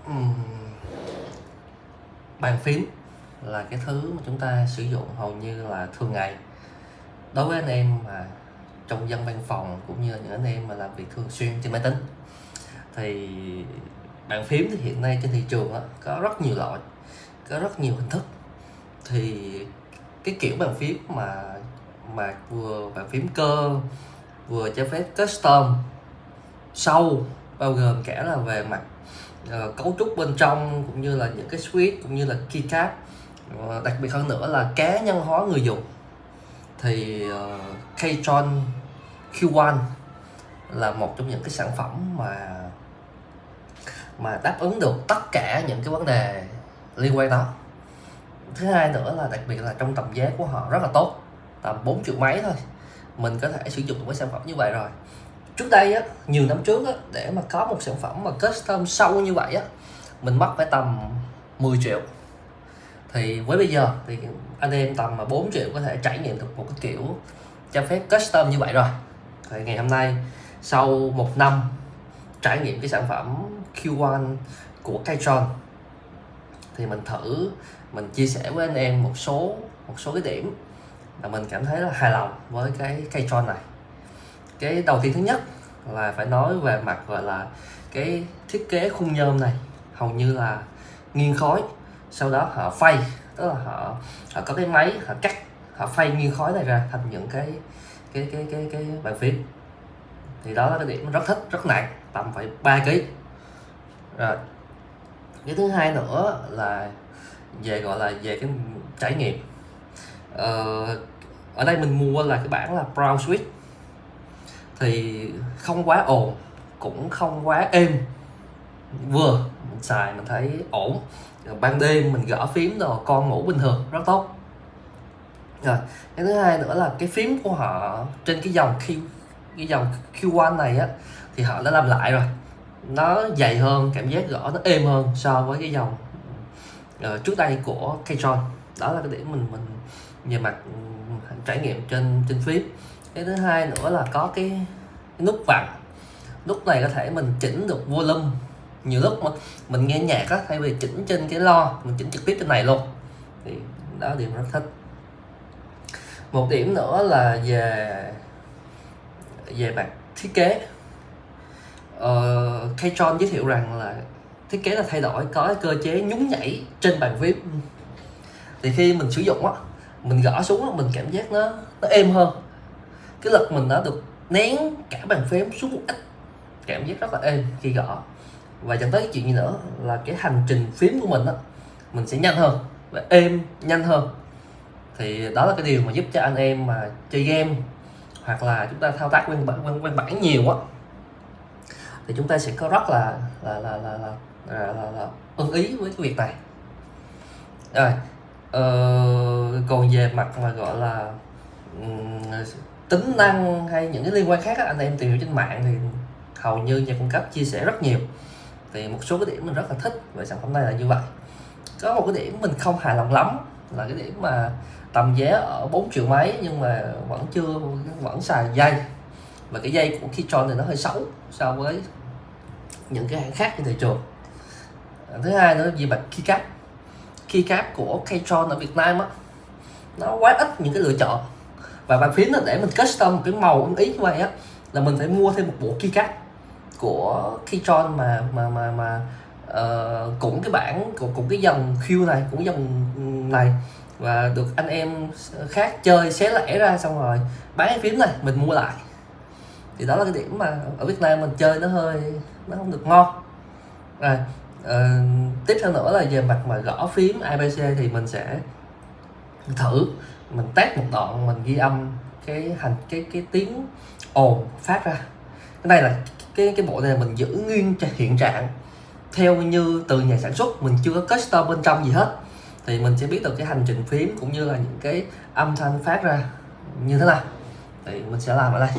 Ừm, Bàn phím là cái thứ mà chúng ta sử dụng hầu như là thường ngày. Đối với anh em mà trong dân văn phòng cũng như là những anh em mà làm việc thường xuyên trên máy tính thì bàn phím thì hiện nay trên thị trường có rất nhiều loại, có rất nhiều hình thức. Thì cái kiểu bàn phím mà vừa bàn phím cơ, vừa cho phép custom sâu, bao gồm cả là về mặt cấu trúc bên trong cũng như là những cái switch cũng như là keycap, đặc biệt hơn nữa là cá nhân hóa người dùng, thì Keychron Q1 là một trong những cái sản phẩm mà đáp ứng được tất cả những cái vấn đề liên quan đó. Thứ hai nữa là đặc biệt là trong tầm giá của họ rất là tốt, tầm 4 triệu mấy thôi mình có thể sử dụng một cái sản phẩm như vậy rồi. Trước đây á, nhiều năm trước á, để mà có một sản phẩm mà custom sâu như vậy á, mình mất phải tầm 10 triệu. Thì với bây giờ thì anh em tầm mà 4 triệu có thể trải nghiệm được một cái kiểu cho phép custom như vậy rồi. Thì ngày hôm nay sau 1 năm trải nghiệm cái sản phẩm Q1 của Keychron thì mình chia sẻ với anh em một số cái điểm mà mình cảm thấy là hài lòng với cái Keychron này. Cái đầu tiên thứ nhất là phải nói về mặt gọi là cái thiết kế khung nhôm này hầu như là nghiêng khói, sau đó họ phay, tức là họ có cái máy họ cắt, họ phay nghiêng khói này ra thành những cái bàn phím. Thì đó là cái điểm rất thích, rất nặng, tầm phải 3 kg. Rồi cái thứ hai nữa là về cái trải nghiệm. Ở đây mình mua là cái bản là Brown Switch thì không quá ồn cũng không quá êm, vừa mình xài mình thấy ổn. Ban đêm mình gõ phím rồi con ngủ bình thường rất tốt. Rồi cái thứ hai nữa là cái phím của họ trên cái dòng Q1 này á thì họ đã làm lại rồi, nó dày hơn, cảm giác gõ nó êm hơn so với cái dòng trước đây của Keychron. Đó là cái điểm mình về mặt trải nghiệm trên phím. Cái thứ hai nữa là có cái nút vặn. Nút này có thể mình chỉnh được volume. Nhiều lúc mà mình nghe nhạc á, thay vì chỉnh trên cái lo mình chỉnh trực tiếp trên này luôn, thì đó là điểm rất thích. Một điểm nữa là về mặt thiết kế. Keychron giới thiệu rằng là thiết kế là thay đổi, có cái cơ chế nhún nhảy trên bàn phím. Thì khi mình sử dụng á, mình gõ xuống á, mình cảm giác nó êm hơn, cái lực mình đã được nén cả bàn phím xuống một ít, cảm giác rất là êm khi gõ. Và dẫn tới cái chuyện gì nữa là cái hành trình phím của mình á, mình sẽ nhanh hơn và êm nhanh hơn. Thì đó là cái điều mà giúp cho anh em mà chơi game hoặc là chúng ta thao tác quen bản nhiều á, thì chúng ta sẽ có rất là ưng ý với cái việc này. Rồi còn về mặt mà gọi là tính năng hay những cái liên quan khác á, anh em tìm hiểu trên mạng thì hầu như nhà cung cấp chia sẻ rất nhiều. Thì một số cái điểm mình rất là thích về sản phẩm này là như vậy. Có một cái điểm mình không hài lòng lắm là cái điểm mà tầm giá ở 4 triệu mấy nhưng mà vẫn xài dây, và cái dây của Keychron thì nó hơi xấu so với những cái hãng khác trên thị trường. Thứ hai nữa về mặt keycap của Keychron ở Việt Nam á, nó quá ít những cái lựa chọn, và bàn phím là để mình custom một cái màu ưng ý như vậy á là mình phải mua thêm một bộ keycap của Keychron mà cũng cái bản cũng cái dòng Q này, cũng dòng này, và được anh em khác chơi xé lẻ ra xong rồi bán cái phím này mình mua lại. Thì đó là cái điểm mà ở Việt Nam mình chơi nó không được ngon. Rồi tiếp theo nữa là về mặt mà gõ phím ABC thì mình sẽ thử mình test một đoạn, mình ghi âm cái tiếng ồn phát ra. Cái này là cái bộ này mình giữ nguyên hiện trạng theo như từ nhà sản xuất, mình chưa có custom bên trong gì hết, thì mình sẽ biết được cái hành trình phím cũng như là những cái âm thanh phát ra như thế nào. Thì mình sẽ làm ở đây.